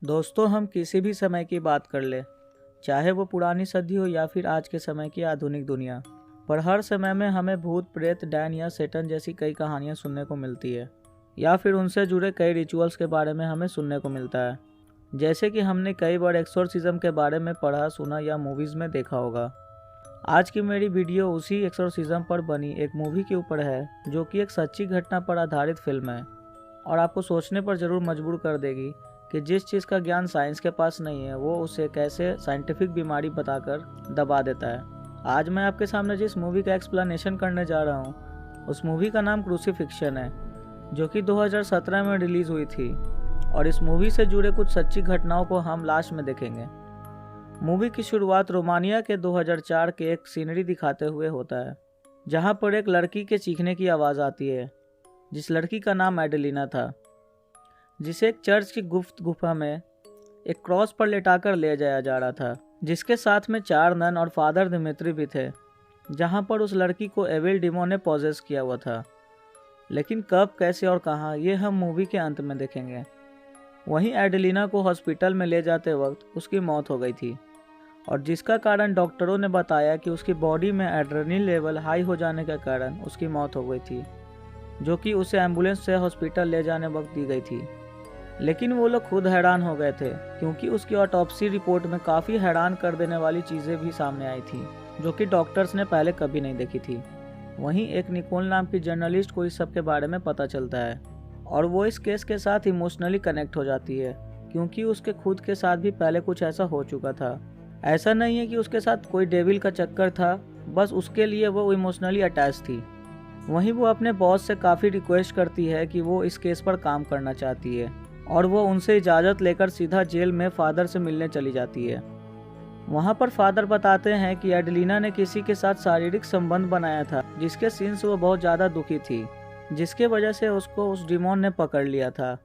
दोस्तों, हम किसी भी समय की बात कर ले, चाहे वो पुरानी सदी हो या फिर आज के समय की आधुनिक दुनिया, पर हर समय में हमें भूत प्रेत, डैन या सेटन जैसी कई कहानियां सुनने को मिलती है या फिर उनसे जुड़े कई रिचुअल्स के बारे में हमें सुनने को मिलता है। जैसे कि हमने कई बार एक्सोर्सिज्म के बारे में पढ़ा, सुना या मूवीज़ में देखा होगा। आज की मेरी वीडियो उसी एक्सोर्सिज्म पर बनी एक मूवी के ऊपर है, जो कि एक सच्ची घटना पर आधारित फिल्म है और आपको सोचने पर ज़रूर मजबूर कर देगी कि जिस चीज़ का ज्ञान साइंस के पास नहीं है, वो उसे कैसे साइंटिफिक बीमारी बताकर दबा देता है। आज मैं आपके सामने जिस मूवी का एक्सप्लेनेशन करने जा रहा हूँ, उस मूवी का नाम क्रूसीफिक्शन है, जो कि 2017 में रिलीज़ हुई थी और इस मूवी से जुड़े कुछ सच्ची घटनाओं को हम लास्ट में देखेंगे। मूवी की शुरुआत रोमानिया के 2004 के एक सीनरी दिखाते हुए होता है, जहाँ पर एक लड़की के चीखने की आवाज़ आती है, जिस लड़की का नाम एडेलिना था, जिसे एक चर्च की गुफा में एक क्रॉस पर लेटाकर ले जाया जा रहा था, जिसके साथ में 4 नन और फादर दिमित्री भी थे, जहां पर उस लड़की को एविल डिमो ने पॉजेस किया हुआ था। लेकिन कब, कैसे और कहां, ये हम मूवी के अंत में देखेंगे। वहीं एडेलिना को हॉस्पिटल में ले जाते वक्त उसकी मौत हो गई थी और जिसका कारण डॉक्टरों ने बताया कि उसकी बॉडी में एड्रेनलिन लेवल हाई हो जाने के कारण उसकी मौत हो गई थी, जो कि उसे एम्बुलेंस से हॉस्पिटल ले जाने वक्त दी गई थी। लेकिन वो लोग खुद हैरान हो गए थे, क्योंकि उसकी ऑटोप्सी रिपोर्ट में काफ़ी हैरान कर देने वाली चीज़ें भी सामने आई थी, जो कि डॉक्टर्स ने पहले कभी नहीं देखी थी। वहीं एक निकोल नाम की जर्नलिस्ट को इस सब के बारे में पता चलता है और वो इस केस के साथ इमोशनली कनेक्ट हो जाती है, क्योंकि उसके खुद के साथ भी पहले कुछ ऐसा हो चुका था। ऐसा नहीं है कि उसके साथ कोई डेविल का चक्कर था, बस उसके लिए वो इमोशनली अटैच थी। वहीं वो अपने बॉस से काफ़ी रिक्वेस्ट करती है कि वो इस केस पर काम करना चाहती है और वो उनसे इजाज़त लेकर सीधा जेल में फादर से मिलने चली जाती है। वहाँ पर फादर बताते हैं कि एडेलिना ने किसी के साथ शारीरिक संबंध बनाया था, जिसके सीन से वो बहुत ज़्यादा दुखी थी, जिसके वजह से उसको उस डिमोन ने पकड़ लिया था।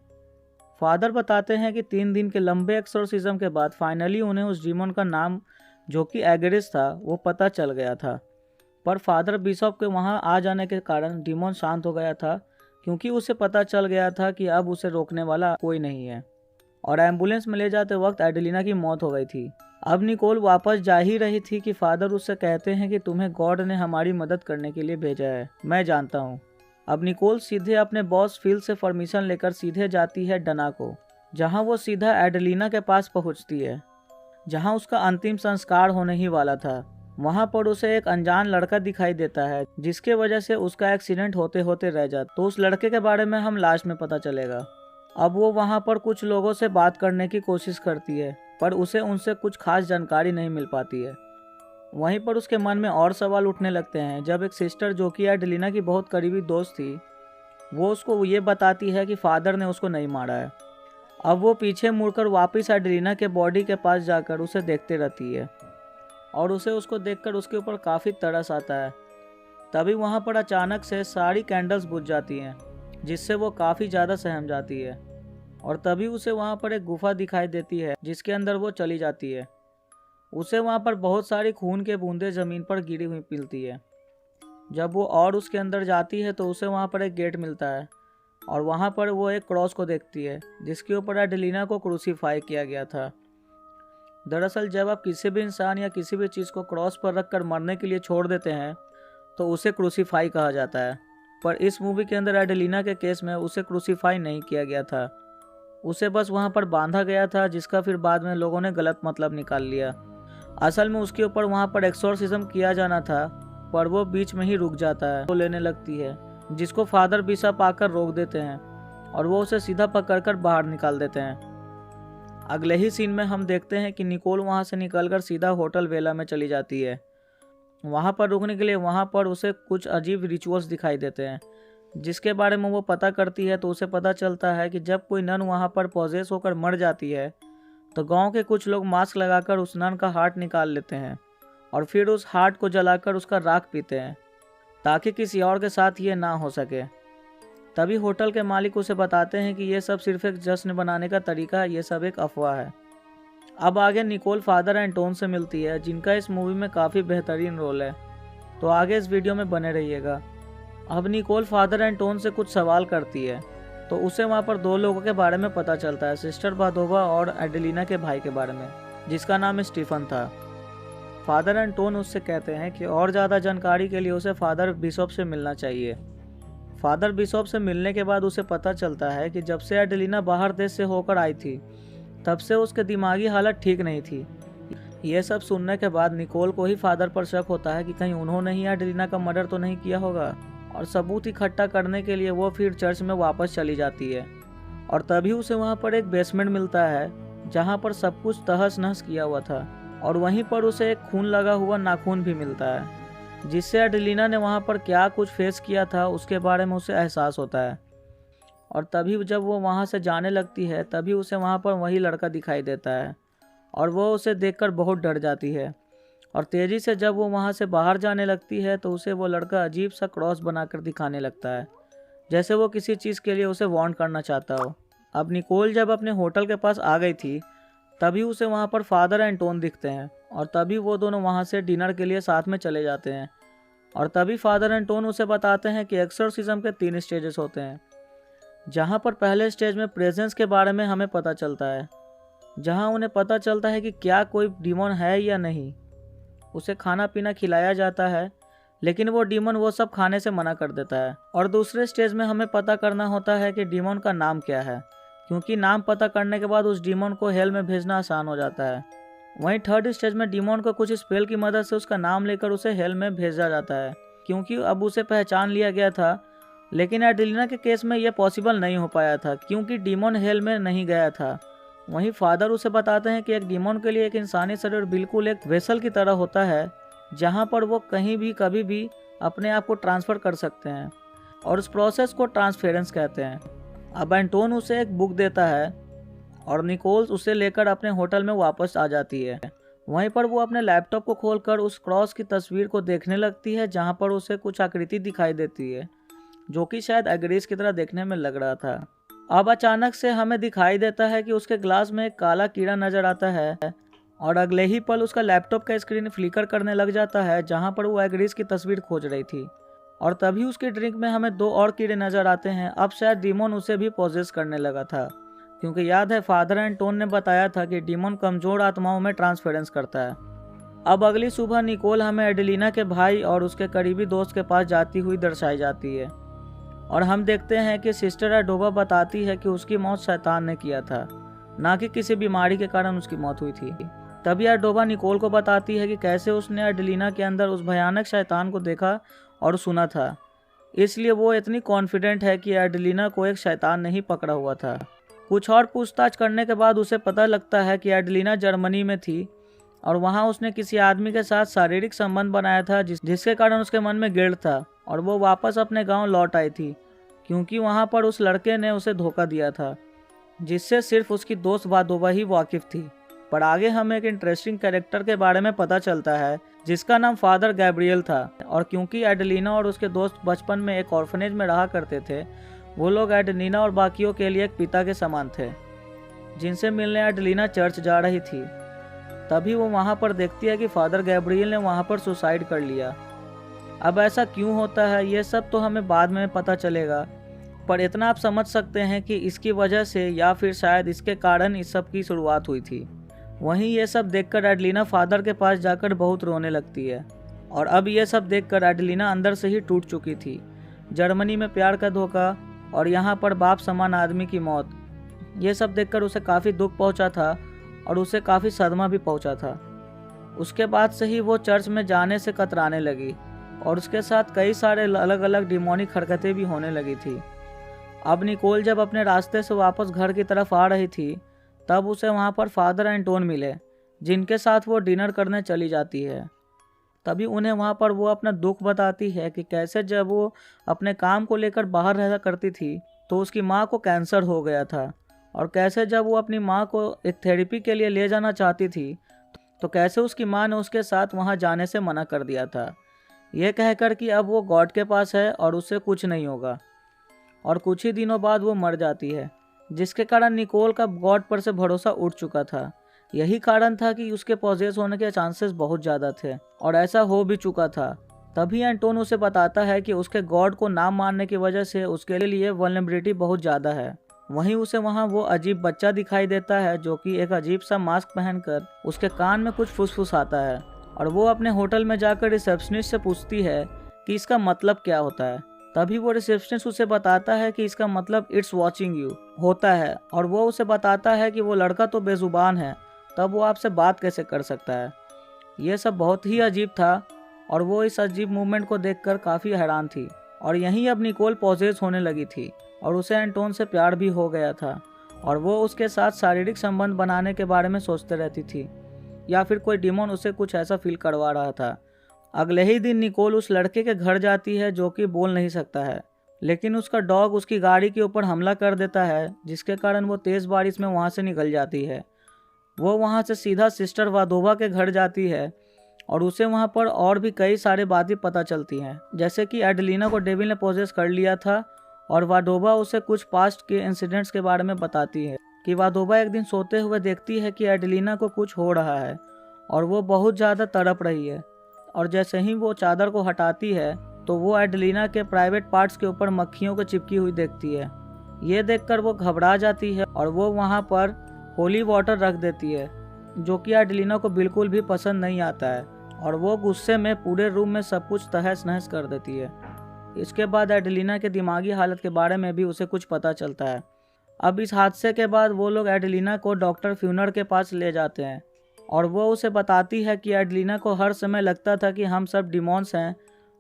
फादर बताते हैं कि 3 दिन के लंबे एक्सोर्सिज्म के बाद फाइनली उन्हें उस डिमोन का नाम, जो कि एगरिस था, वो पता चल गया था। पर फादर बिशप के वहाँ आ जाने के कारण डिमोन शांत हो गया था, क्योंकि उसे पता चल गया था कि अब उसे रोकने वाला कोई नहीं है। और एम्बुलेंस में ले जाते वक्त एडेलिना की मौत हो गई थी। अब निकोल वापस जा ही रही थी कि फादर उससे कहते हैं कि तुम्हें गॉड ने हमारी मदद करने के लिए भेजा है, मैं जानता हूँ। अब निकोल सीधे अपने बॉस फिल से परमिशन लेकर सीधे जाती है डना को, जहाँ वो सीधा एडेलिना के पास पहुँचती है, जहाँ उसका अंतिम संस्कार होने ही वाला था। वहाँ पर उसे एक अनजान लड़का दिखाई देता है, जिसके वजह से उसका एक्सीडेंट होते होते रह जाता। तो उस लड़के के बारे में हम लास्ट में पता चलेगा। अब वो वहाँ पर कुछ लोगों से बात करने की कोशिश करती है, पर उसे उनसे कुछ खास जानकारी नहीं मिल पाती है। वहीं पर उसके मन में और सवाल उठने लगते हैं, जब एक सिस्टर, जो कि एडेलिना की बहुत करीबी दोस्त थी, वो उसको ये बताती है कि फादर ने उसको नहीं मारा है। अब वो पीछे मुड़कर वापस एडेलिना के बॉडी के पास जाकर उसे देखते रहती है और उसे उसको देखकर उसके ऊपर काफ़ी तरस आता है। तभी वहाँ पर अचानक से सारी कैंडल्स बुझ जाती हैं, जिससे वो काफ़ी ज़्यादा सहम जाती है और तभी उसे वहाँ पर एक गुफा दिखाई देती है, जिसके अंदर वो चली जाती है। उसे वहाँ पर बहुत सारी खून के बूंदें ज़मीन पर गिरी हुई मिलती है। जब वो और उसके अंदर जाती है तो उसे वहाँ पर एक गेट मिलता है और वहाँ पर वो एक क्रॉस को देखती है, जिसके ऊपर एडेलिना को क्रूसीफाई किया गया था। दरअसल जब आप किसी भी इंसान या किसी भी चीज़ को क्रॉस पर रखकर मरने के लिए छोड़ देते हैं, तो उसे क्रूसीफाई कहा जाता है। पर इस मूवी के अंदर एडेलिना के केस में उसे क्रूसीफाई नहीं किया गया था, उसे बस वहाँ पर बांधा गया था, जिसका फिर बाद में लोगों ने गलत मतलब निकाल लिया। असल में उसके ऊपर वहाँ पर एक्सोर्सिज्म किया जाना था, पर वो बीच में ही रुक जाता है, वो लेने लगती है, जिसको फादर बिशप आकर रोक देते हैं और वो उसे सीधा पकड़कर बाहर निकाल देते हैं। अगले ही सीन में हम देखते हैं कि निकोल वहाँ से निकलकर सीधा होटल वेला में चली जाती है। वहाँ पर रुकने के लिए वहाँ पर उसे कुछ अजीब रिचुअल्स दिखाई देते हैं, जिसके बारे में वो पता करती है। तो उसे पता चलता है कि जब कोई नन वहाँ पर पॉजेस होकर मर जाती है, तो गांव के कुछ लोग मास्क लगाकर उस नन का हार्ट निकाल लेते हैं और फिर उस हार्ट को जलाकर उसका राख पीते हैं, ताकि किसी और के साथ ये ना हो सके। तभी होटल के मालिक उसे बताते हैं कि ये सब सिर्फ एक जश्न बनाने का तरीका है, ये सब एक अफवाह है। अब आगे निकोल फादर एंटोन से मिलती है, जिनका इस मूवी में काफ़ी बेहतरीन रोल है, तो आगे इस वीडियो में बने रहिएगा। अब निकोल फादर एंटोन से कुछ सवाल करती है तो उसे वहाँ पर दो लोगों के बारे में पता चलता है, सिस्टर बादोवा और एडेलिना के भाई के बारे में, जिसका नाम स्टीफन था। फादर एंटोन उससे कहते हैं कि और ज़्यादा जानकारी के लिए उसे फादर बिशप से मिलना चाहिए। फादर बिशप से मिलने के बाद उसे पता चलता है कि जब से एडेलिना बाहर देश से होकर आई थी तब से उसके दिमागी हालत ठीक नहीं थी। यह सब सुनने के बाद निकोल को ही फादर पर शक होता है कि कहीं उन्होंने ही एडेलिना का मर्डर तो नहीं किया होगा, और सबूत इकट्ठा करने के लिए वो फिर चर्च में वापस चली जाती है। और तभी उसे वहाँ पर एक बेसमेंट मिलता है जहाँ पर सब कुछ तहस नहस किया हुआ था, और वहीं पर उसे एक खून लगा हुआ नाखून भी मिलता है, जिससे एडेलिना ने वहाँ पर क्या कुछ फेस किया था उसके बारे में उसे एहसास होता है। और तभी जब वो वहाँ से जाने लगती है तभी उसे वहाँ पर वही लड़का दिखाई देता है, और वो उसे देखकर बहुत डर जाती है। और तेज़ी से जब वो वहाँ से बाहर जाने लगती है तो उसे वो लड़का अजीब सा क्रॉस बनाकर दिखाने लगता है, जैसे वो किसी चीज़ के लिए उसे वार्न करना चाहता हो। अब निकोल जब अपने होटल के पास आ गई थी तभी उसे वहाँ पर फादर एंटोन दिखते हैं, और तभी वो दोनों वहाँ से डिनर के लिए साथ में चले जाते हैं। और तभी फादर एंटोन उसे बताते हैं कि एक्सोर्सिज्म के 3 स्टेजेस होते हैं, जहाँ पर पहले स्टेज में प्रेजेंस के बारे में हमें पता चलता है, जहाँ उन्हें पता चलता है कि क्या कोई डीमन है या नहीं। उसे खाना पीना खिलाया जाता है, लेकिन वो डीमन वो सब खाने से मना कर देता है। और दूसरे स्टेज में हमें पता करना होता है कि डीमन का नाम क्या है, क्योंकि नाम पता करने के बाद उस डीमन को हेल में भेजना आसान हो जाता है। वहीं थर्ड स्टेज में डीमन को कुछ स्पेल की मदद से उसका नाम लेकर उसे हेल में भेजा जाता है, क्योंकि अब उसे पहचान लिया गया था। लेकिन एडेलिना के केस में यह पॉसिबल नहीं हो पाया था, क्योंकि डीमन हेल में नहीं गया था। वहीं फादर उसे बताते हैं कि एक डीमन के लिए एक इंसानी शरीर बिल्कुल एक वेसल की तरह होता है, जहां पर वो कहीं भी कभी भी अपने आप को ट्रांसफ़र कर सकते हैं, और उस प्रोसेस को ट्रांसफेरेंस कहते हैं। अब एंटोन उसे एक बुक देता है और निकोल उसे लेकर अपने होटल में वापस आ जाती है। वहीं पर वो अपने लैपटॉप को खोलकर उस क्रॉस की तस्वीर को देखने लगती है, जहां पर उसे कुछ आकृति दिखाई देती है जो कि शायद एग्रीस की तरह देखने में लग रहा था। अब अचानक से हमें दिखाई देता है कि उसके ग्लास में एक काला कीड़ा नजर आता है, और अगले ही पल उसका लैपटॉप का स्क्रीन फ्लिकर करने लग जाता है जहां पर वो एग्रीस की तस्वीर खोज रही थी। और तभी उसके ड्रिंक में हमें 2 और कीड़े नजर आते हैं। अब शायद डीमन उसे भी पोजेस करने लगा था, क्योंकि याद है फादर एंटोन ने बताया था कि डीमन कमजोर आत्माओं में ट्रांसफरेंस करता है। अब अगली सुबह निकोल हमें एडेलिना के भाई और उसके करीबी दोस्त के पास जाती हुई दर्शाई जाती है, और हम देखते हैं कि सिस्टर एडोबा बताती है कि उसकी मौत शैतान ने किया था, ना कि किसी बीमारी के कारण उसकी मौत हुई थी। तभी एडोबा निकोल को बताती है कि कैसे उसने एडेलिना के अंदर उस भयानक शैतान को देखा और सुना था, इसलिए वो इतनी कॉन्फिडेंट है कि एडेलिना को एक शैतान ने ही पकड़ा हुआ था। कुछ और पूछताछ करने के बाद उसे पता लगता है कि एडेलिना जर्मनी में थी, और वहाँ उसने किसी आदमी के साथ शारीरिक संबंध बनाया था जिसके कारण उसके मन में गिल्ट था, और वो वापस अपने गांव लौट आई थी, क्योंकि वहाँ पर उस लड़के ने उसे धोखा दिया था, जिससे सिर्फ उसकी दोस्त बादोबा ही वाकिफ थी। पर आगे हमें एक इंटरेस्टिंग कैरेक्टर के बारे में पता चलता है जिसका नाम फादर गैब्रियल था, और क्योंकि एडेलिना और उसके दोस्त बचपन में एक ऑर्फनेज में रहा करते थे, वो लोग एडेलिना और बाकियों के लिए एक पिता के समान थे, जिनसे मिलने एडेलिना चर्च जा रही थी। तभी वो वहाँ पर देखती है कि फादर गैब्रियल ने वहाँ पर सुसाइड कर लिया। अब ऐसा क्यों होता है ये सब तो हमें बाद में पता चलेगा, पर इतना आप समझ सकते हैं कि इसकी वजह से या फिर शायद इसके कारण इस सब की शुरुआत हुई थी। वहीं ये सब देखकर एडेलिना फादर के पास जाकर बहुत रोने लगती है, और अब ये सब देखकर एडेलिना अंदर से ही टूट चुकी थी। जर्मनी में प्यार का धोखा और यहाँ पर बाप समान आदमी की मौत, ये सब देखकर उसे काफ़ी दुख पहुँचा था और उसे काफ़ी सदमा भी पहुँचा था। उसके बाद से ही वो चर्च में जाने से कतराने लगी, और उसके साथ कई सारे अलग अलग डिमोनिक हरकतें भी होने लगी थी। अब निकोल जब अपने रास्ते से वापस घर की तरफ आ रही थी तब उसे वहाँ पर फादर एंटोन मिले, जिनके साथ वो डिनर करने चली जाती है। तभी उन्हें वहाँ पर वो अपना दुख बताती है कि कैसे जब वो अपने काम को लेकर बाहर रहा करती थी तो उसकी माँ को कैंसर हो गया था, और कैसे जब वो अपनी माँ को एक थेरेपी के लिए ले जाना चाहती थी तो कैसे उसकी माँ ने उसके साथ वहाँ जाने से मना कर दिया था, ये कहकर कि अब वो गॉड के पास है और उससे कुछ नहीं होगा। और कुछ ही दिनों बाद वो मर जाती है, जिसके कारण निकोल का गॉड पर से भरोसा उठ चुका था। यही कारण था कि उसके पॉजेस होने के चांसेस बहुत ज़्यादा थे, और ऐसा हो भी चुका था। तभी एंटोन उसे बताता है कि उसके गॉड को ना मानने की वजह से उसके लिए वल्नरेबिलिटी बहुत ज़्यादा है। वहीं उसे वहाँ वो अजीब बच्चा दिखाई देता है जो कि एक अजीब सा मास्क पहनकर उसके कान में कुछ फुसफुसाता है, और वो अपने होटल में जाकर रिसेप्शनिस्ट से पूछती है कि इसका मतलब क्या होता है। तभी वो रिसेप्शनिस्ट उसे बताता है कि इसका मतलब इट्स वॉचिंग यू होता है, और वो उसे बताता है कि वो लड़का तो बेजुबान है, तब वो आपसे बात कैसे कर सकता है। ये सब बहुत ही अजीब था, और वो इस अजीब मूवमेंट को देखकर काफ़ी हैरान थी। और यहीं अब निकोल पॉजेस होने लगी थी, और उसे एंटोन से प्यार भी हो गया था, और वो उसके साथ शारीरिक संबंध बनाने के बारे में सोचते रहती थी, या फिर कोई डिमोन उसे कुछ ऐसा फील करवा रहा था। अगले ही दिन निकोल उस लड़के के घर जाती है जो कि बोल नहीं सकता है, लेकिन उसका डॉग उसकी गाड़ी के ऊपर हमला कर देता है, जिसके कारण वो तेज़ बारिश में वहाँ से निकल जाती है। वो वहाँ से सीधा सिस्टर वादोवा के घर जाती है, और उसे वहाँ पर और भी कई सारे बातें पता चलती हैं, जैसे कि एडेलिना को डेविल ने पोजेस कर लिया था, और वादोवा उसे कुछ पास्ट के इंसिडेंट्स के बारे में बताती है कि वादोवा एक दिन सोते हुए देखती है कि एडेलिना को कुछ हो रहा है, और वो बहुत ज़्यादा तड़प रही है। और जैसे ही वो चादर को हटाती है तो वो एडेलिना के प्राइवेट पार्ट्स के ऊपर मक्खियों को चिपकी हुई देखती है। ये देखकर वो घबरा जाती है, और वो वहाँ पर होली वाटर रख देती है, जो कि एडेलिना को बिल्कुल भी पसंद नहीं आता है, और वो गुस्से में पूरे रूम में सब कुछ तहस नहस कर देती है। इसके बाद एडेलिना के दिमागी हालत के बारे में भी उसे कुछ पता चलता है। अब इस हादसे के बाद वो लोग एडेलिना को डॉक्टर फ्यूनर के पास ले जाते हैं, और वो उसे बताती है कि एडेलिना को हर समय लगता था कि हम सब डिमॉन्स हैं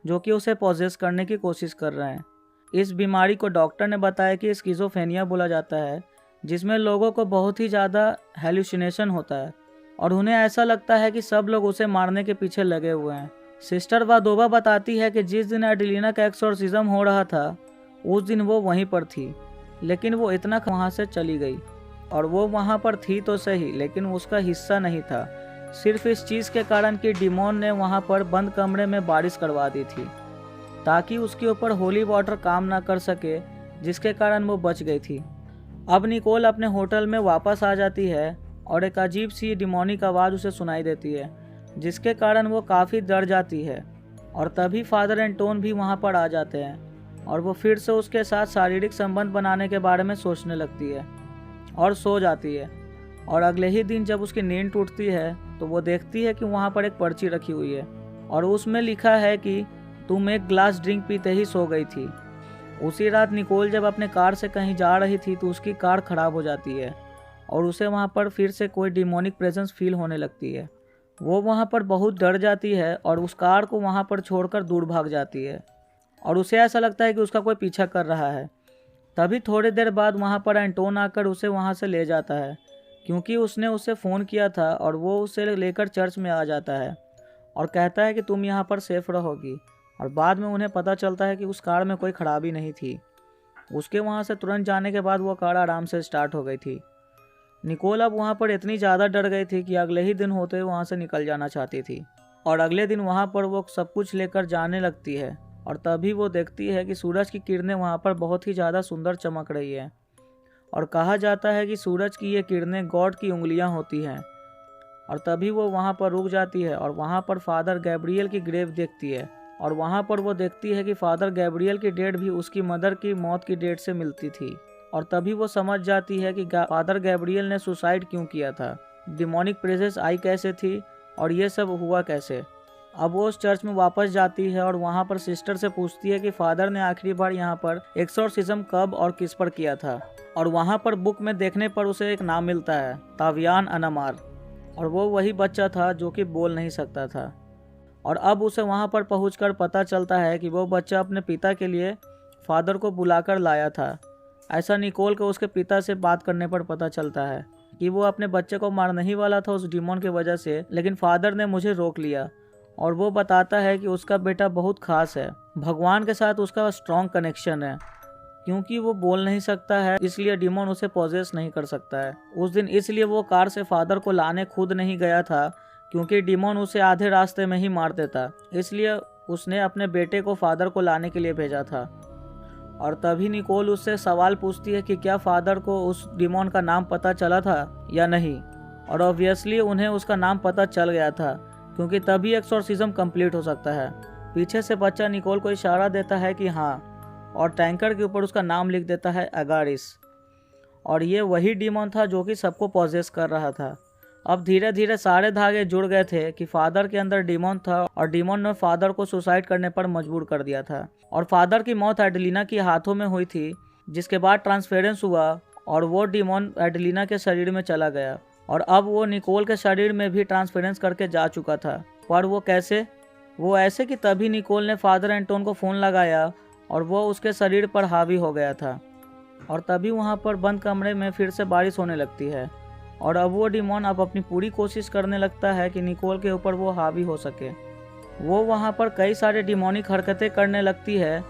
जो कि उसे पॉजेस करने की कोशिश कर रहे हैं। इस बीमारी को डॉक्टर ने बताया कि स्किज़ोफ्रेनिया बोला जाता है, जिसमें लोगों को बहुत ही ज़्यादा हेलुसिनेशन होता है, और उन्हें ऐसा लगता है कि सब लोग उसे मारने के पीछे लगे हुए हैं। सिस्टर वादोवा बताती है कि जिस दिन एडेलिना का एक्सोर्सिज्म हो रहा था उस दिन वो वहीं पर थी, लेकिन वो इतना वहाँ से चली गई, और वो वहाँ पर थी तो सही, लेकिन उसका हिस्सा नहीं था, सिर्फ इस चीज़ के कारण कि डिमोन ने वहाँ पर बंद कमरे में बारिश करवा दी थी ताकि उसके ऊपर होली वाटर काम ना कर सके, जिसके कारण वो बच गई थी। अब निकोल अपने होटल में वापस आ जाती है, और एक अजीब सी डिमोनिक आवाज़ उसे सुनाई देती है, जिसके कारण वो काफ़ी डर जाती है। और तभी फादर एंटोन भी वहाँ पर आ जाते हैं, और वो फिर से उसके साथ शारीरिक संबंध बनाने के बारे में सोचने लगती है और सो जाती है। और अगले ही दिन जब उसकी नींद टूटती है तो वो देखती है कि वहाँ पर एक पर्ची रखी हुई है, और उसमें लिखा है कि तुम एक ग्लास ड्रिंक पीते ही सो गई थी। उसी रात निकोल जब अपने कार से कहीं जा रही थी तो उसकी कार खराब हो जाती है, और उसे वहाँ पर फिर से कोई डिमोनिक प्रेजेंस फील होने लगती है। वो वहाँ पर बहुत डर जाती है, और उस कार को वहाँ पर छोड़कर दूर भाग जाती है, और उसे ऐसा लगता है कि उसका कोई पीछा कर रहा है। तभी थोड़ी देर बाद वहाँ पर एंटोन आकर उसे वहाँ से ले जाता है, क्योंकि उसने उसे फ़ोन किया था, और वो उसे लेकर चर्च में आ जाता है और कहता है कि तुम यहाँ पर सेफ रहोगी। और बाद में उन्हें पता चलता है कि उस कार में कोई खराबी नहीं थी। उसके वहाँ से तुरंत जाने के बाद वो कार आराम से स्टार्ट हो गई थी। निकोल अब वहाँ पर इतनी ज़्यादा डर गई थी कि अगले ही दिन होते वहाँ से निकल जाना चाहती थी, और अगले दिन वहाँ पर वो सब कुछ लेकर जाने लगती है। और तभी वो देखती है कि सूरज की किरणें वहाँ पर बहुत ही ज़्यादा सुंदर चमक रही है, और कहा जाता है कि सूरज की ये किरणें गॉड की उंगलियाँ होती हैं। और तभी वो वहाँ पर रुक जाती है, और वहाँ पर फादर गैब्रियल की ग्रेव देखती है, और वहाँ पर वो देखती है कि फादर गैब्रियल की डेट भी उसकी मदर की मौत की डेट से मिलती थी। और तभी वो समझ जाती है कि फादर गैब्रियल ने सुसाइड क्यों किया था, डिमोनिक प्रेजेंस आई कैसे थी, और ये सब हुआ कैसे। अब वो उस चर्च में वापस जाती है, और वहाँ पर सिस्टर से पूछती है कि फादर ने आखिरी बार यहाँ पर एक्सोर्सिज्म कब और किस पर किया था। और वहाँ पर बुक में देखने पर उसे एक नाम मिलता है, तावियान अनामार, और वो वही बच्चा था जो कि बोल नहीं सकता था। और अब उसे वहाँ पर पहुँचकर पता चलता है कि वो बच्चा अपने पिता के लिए फादर को बुलाकर लाया था। ऐसा निकोल को उसके पिता से बात करने पर पता चलता है कि वो अपने बच्चे को मारने ही वाला था उस डिमोन की वजह से, लेकिन फादर ने मुझे रोक लिया। और वो बताता है कि उसका बेटा बहुत खास है, भगवान के साथ उसका स्ट्रॉन्ग कनेक्शन है, क्योंकि वो बोल नहीं सकता है इसलिए डिमोन उसे पॉजेस नहीं कर सकता है। उस दिन इसलिए वो कार से फादर को लाने खुद नहीं गया था, क्योंकि डिमोन उसे आधे रास्ते में ही मार देता, इसलिए उसने अपने बेटे को फादर को लाने के लिए भेजा था। और तभी निकोल उससे सवाल पूछती है कि क्या फादर को उस डिमोन का नाम पता चला था या नहीं। और ऑब्वियसली उन्हें उसका नाम पता चल गया था, क्योंकि तभी एक्सोर्सिज्म कंप्लीट हो सकता है। पीछे से बच्चा निकोल को इशारा देता है कि हाँ, और टैंकर के ऊपर उसका नाम लिख देता है अगारिस। और ये वही डीमन था जो कि सबको पॉजेस कर रहा था। अब धीरे धीरे सारे धागे जुड़ गए थे कि फादर के अंदर डीमन था और डीमन ने फादर को सुसाइड करने पर मजबूर कर दिया था। और फादर की मौत एडेलिना के हाथों में हुई थी, जिसके बाद ट्रांसफेरेंस हुआ और वो डीमन एडेलिना के शरीर में चला गया और अब वो निकोल के शरीर में भी ट्रांसफेरेंस करके जा चुका था। पर वो कैसे? वो ऐसे कि तभी निकोल ने फादर एंटोन को फ़ोन लगाया और वो उसके शरीर पर हावी हो गया था। और तभी वहाँ पर बंद कमरे में फिर से बारिश होने लगती है और अब वो डीमन अब अपनी पूरी कोशिश करने लगता है कि निकोल के ऊपर वो हावी हो सके। वो वहाँ पर कई सारे डिमोनिक हरकतें करने लगती है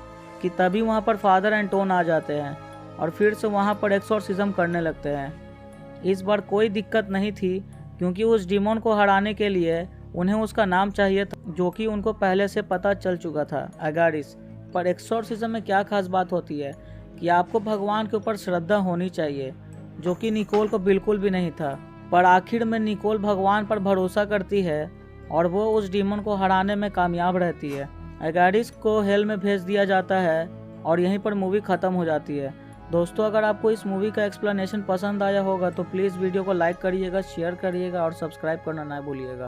कि तभी वहाँ पर फादर एंटोन आ जाते हैं और फिर से वहाँ पर एक्सोर्सिज्म करने लगते हैं। इस बार कोई दिक्कत नहीं थी क्योंकि उस डीमन को हराने के लिए उन्हें उसका नाम चाहिए था, जो कि उनको पहले से पता चल चुका था, अगारिस। पर एक्सोर्सिज्म में क्या खास बात होती है कि आपको भगवान के ऊपर श्रद्धा होनी चाहिए, जो कि निकोल को बिल्कुल भी नहीं था। पर आखिर में निकोल भगवान पर भरोसा करती है और वो उस डीमन को हराने में कामयाब रहती है। अगारिस को हेल में भेज दिया जाता है और यहीं पर मूवी ख़त्म हो जाती है। दोस्तों, अगर आपको इस मूवी का एक्सप्लेनेशन पसंद आया होगा तो प्लीज़ वीडियो को लाइक करिएगा, शेयर करिएगा और सब्सक्राइब करना ना भूलिएगा।